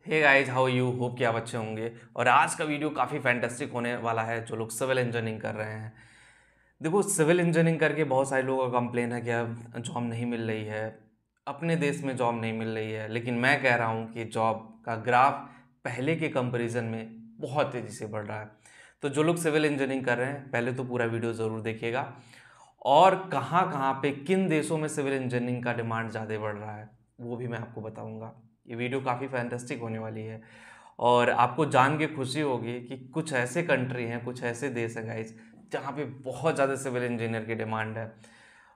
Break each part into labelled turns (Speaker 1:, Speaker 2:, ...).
Speaker 1: Hey guys, how you hope कि आप अच्छे होंगे। और आज का वीडियो काफ़ी फैंटास्टिक होने वाला है। जो लोग सिविल इंजीनियरिंग कर रहे हैं, देखो सिविल इंजीनियरिंग करके बहुत सारे लोगों का कंप्लेन है कि अब जॉब नहीं मिल रही है, अपने देश में जॉब नहीं मिल रही है। लेकिन मैं कह रहा हूँ कि जॉब का ग्राफ पहले के कंपैरिजन में बहुत तेज़ी से बढ़ रहा है। तो जो लोग सिविल इंजीनियरिंग कर रहे हैं, पहले तो पूरा वीडियो ज़रूर देखिएगा। और कहाँ कहाँ पे किन देशों में सिविल इंजीनियरिंग का डिमांड ज़्यादा बढ़ रहा है, वो भी मैं आपको बताऊंगा। ये वीडियो काफ़ी फैंटास्टिक होने वाली है और आपको जान के खुशी होगी कि कुछ ऐसे कंट्री हैं, कुछ ऐसे देश हैं गाइस, जहाँ पे बहुत ज़्यादा सिविल इंजीनियर की डिमांड है।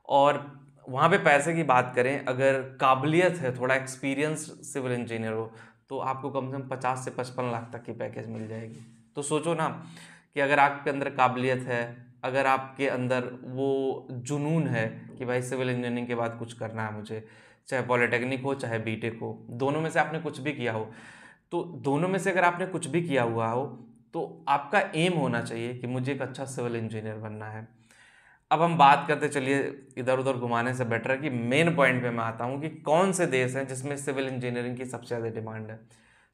Speaker 1: और वहाँ पे पैसे की बात करें, अगर काबिलियत है, थोड़ा एक्सपीरियंस सिविल इंजीनियर हो, तो आपको कम से कम 50 से 55 लाख तक की पैकेज मिल जाएगी। तो सोचो ना कि अगर आपके अंदर काबिलियत है, अगर आपके अंदर वो जुनून है कि भाई सिविल इंजीनियरिंग के बाद कुछ करना है मुझे, चाहे पॉलिटेक्निक हो चाहे बीटेक हो, दोनों में से आपने कुछ भी किया हो, तो दोनों में से अगर आपने कुछ भी किया हुआ हो तो आपका एम होना चाहिए कि मुझे एक अच्छा सिविल इंजीनियर बनना है। अब हम बात करते, चलिए इधर उधर घुमाने से बेटर है कि मेन पॉइंट पे मैं आता हूँ कि कौन से देश हैं जिसमें सिविल इंजीनियरिंग की सबसे ज़्यादा डिमांड है।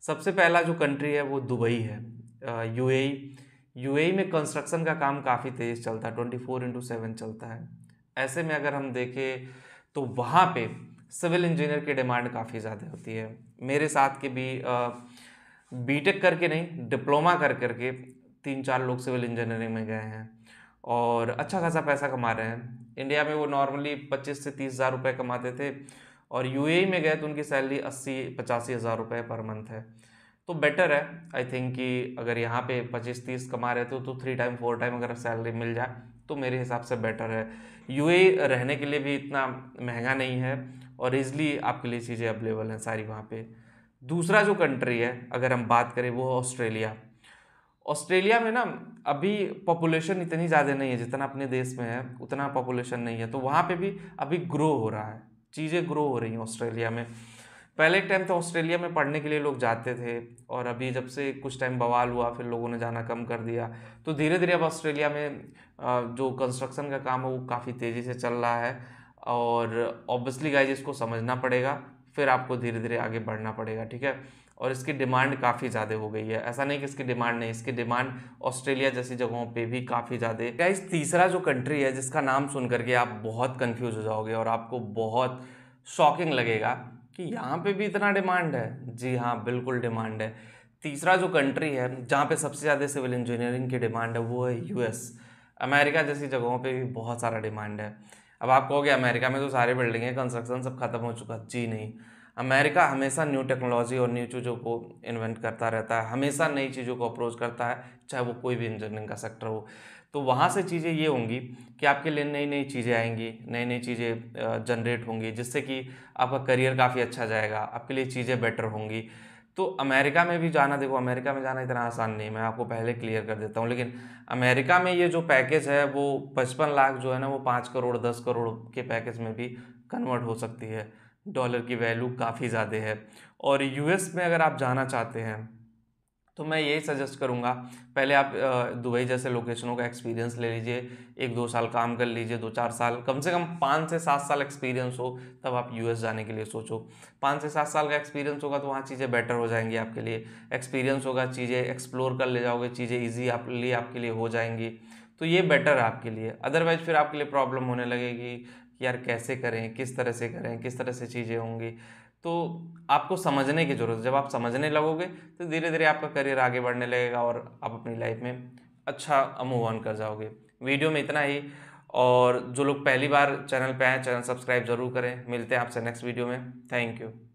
Speaker 1: सबसे पहला जो कंट्री है वो दुबई है, यूएई। यूएई में कंस्ट्रक्शन का काम काफ़ी तेज़ चलता है, 24/7 चलता है। ऐसे में अगर हम देखें तो वहाँ पे सिविल इंजीनियर की डिमांड काफ़ी ज़्यादा होती है। मेरे साथ के भी बीटेक करके नहीं, डिप्लोमा कर करके 3-4 लोग सिविल इंजीनियरिंग में गए हैं और अच्छा खासा पैसा कमा रहे हैं। इंडिया में वो नॉर्मली 25 से 30 हज़ार रुपये कमाते थे और यूएई में गए तो उनकी सैलरी 80-85 हज़ार रुपये पर मंथ है। तो बेटर है, आई थिंक कि अगर यहाँ पे 25-30 कमा रहे थे तो 3 टाइम 4 टाइम अगर सैलरी मिल जाए तो मेरे हिसाब से बेटर है। यूएई रहने के लिए भी इतना महंगा नहीं है और ईज़िली आपके लिए चीज़ें अवेलेबल हैं सारी वहाँ पे। दूसरा जो कंट्री है अगर हम बात करें वो है ऑस्ट्रेलिया। ऑस्ट्रेलिया में ना अभी पॉपुलेशन इतनी ज़्यादा नहीं है, जितना अपने देश में है उतना पॉपुलेशन नहीं है, तो वहाँ पे भी अभी ग्रो हो रहा है, चीज़ें ग्रो हो रही हैं ऑस्ट्रेलिया में। पहले एक टाइम तो ऑस्ट्रेलिया में पढ़ने के लिए लोग जाते थे और अभी जब से कुछ टाइम बवाल हुआ फिर लोगों ने जाना कम कर दिया। तो धीरे धीरे अब ऑस्ट्रेलिया में जो कंस्ट्रक्शन का काम है वो काफ़ी तेज़ी से चल रहा है और ऑब्वियसली गाइज इसको समझना पड़ेगा, फिर आपको धीरे धीरे आगे बढ़ना पड़ेगा, ठीक है। और इसकी डिमांड काफ़ी ज़्यादा हो गई है, ऐसा नहीं कि इसकी डिमांड नहीं, इसकी डिमांड ऑस्ट्रेलिया जैसी जगहों पे भी काफ़ी ज़्यादा। गाइस तीसरा जो कंट्री है जिसका नाम सुन करके आप बहुत कंफ्यूज हो जाओगे और आपको बहुत शॉकिंग लगेगा कि यहाँ पे भी इतना डिमांड है। जी हाँ, बिल्कुल डिमांड है। तीसरा जो कंट्री है जहाँ पे सबसे ज़्यादा सिविल इंजीनियरिंग की डिमांड है वो है यूएस। अमेरिका जैसी जगहों पे भी बहुत सारा डिमांड है। अब आप कहोगे अमेरिका में तो सारी बिल्डिंगें कंस्ट्रक्शन सब खत्म हो चुका, जी नहीं। अमेरिका हमेशा न्यू टेक्नोलॉजी और न्यू चीज़ों को इन्वेंट करता रहता है, हमेशा नई चीज़ों को अप्रोच करता है, चाहे वो कोई भी इंजीनियरिंग का सेक्टर हो। तो वहाँ से चीज़ें ये होंगी कि आपके लिए नई नई चीज़ें आएंगी, नई नई चीज़ें जनरेट होंगी, जिससे कि आपका करियर काफ़ी अच्छा जाएगा, आपके लिए चीज़ें बेटर होंगी। तो अमेरिका में भी जाना, देखो अमेरिका में जाना इतना आसान नहीं, मैं आपको पहले क्लियर कर देता हूँ। लेकिन अमेरिका में ये जो पैकेज है वो 55 लाख जो है ना वो 5 करोड़ 10 करोड़ के पैकेज में भी कन्वर्ट हो सकती है। डॉलर की वैल्यू काफ़ी ज़्यादा है। और यूएस में अगर आप जाना चाहते हैं तो मैं यही सजेस्ट करूँगा, पहले आप दुबई जैसे लोकेशनों का एक्सपीरियंस ले लीजिए, 1-2 साल काम कर लीजिए, 2-4 साल, कम से कम 5 से 7 साल एक्सपीरियंस हो, तब आप यूएस जाने के लिए सोचो। 5 से 7 साल का एक्सपीरियंस होगा तो वहाँ चीज़ें बेटर हो जाएंगी आपके लिए। एक्सपीरियंस होगा, चीज़ें एक्सप्लोर कर ले जाओगे, चीज़ें ईजी आपके लिए हो जाएंगी, तो ये बेटर है आपके लिए। अदरवाइज फिर आपके लिए प्रॉब्लम होने लगेगी कि यार कैसे करें, किस तरह से करें, किस तरह से चीज़ें होंगी। तो आपको समझने की ज़रूरत है, जब आप समझने लगोगे तो धीरे धीरे आपका करियर आगे बढ़ने लगेगा और आप अपनी लाइफ में अच्छा मूव ऑन कर जाओगे। वीडियो में इतना ही, और जो लोग पहली बार चैनल पे आए चैनल सब्सक्राइब जरूर करें। मिलते हैं आपसे नेक्स्ट वीडियो में। Thank you.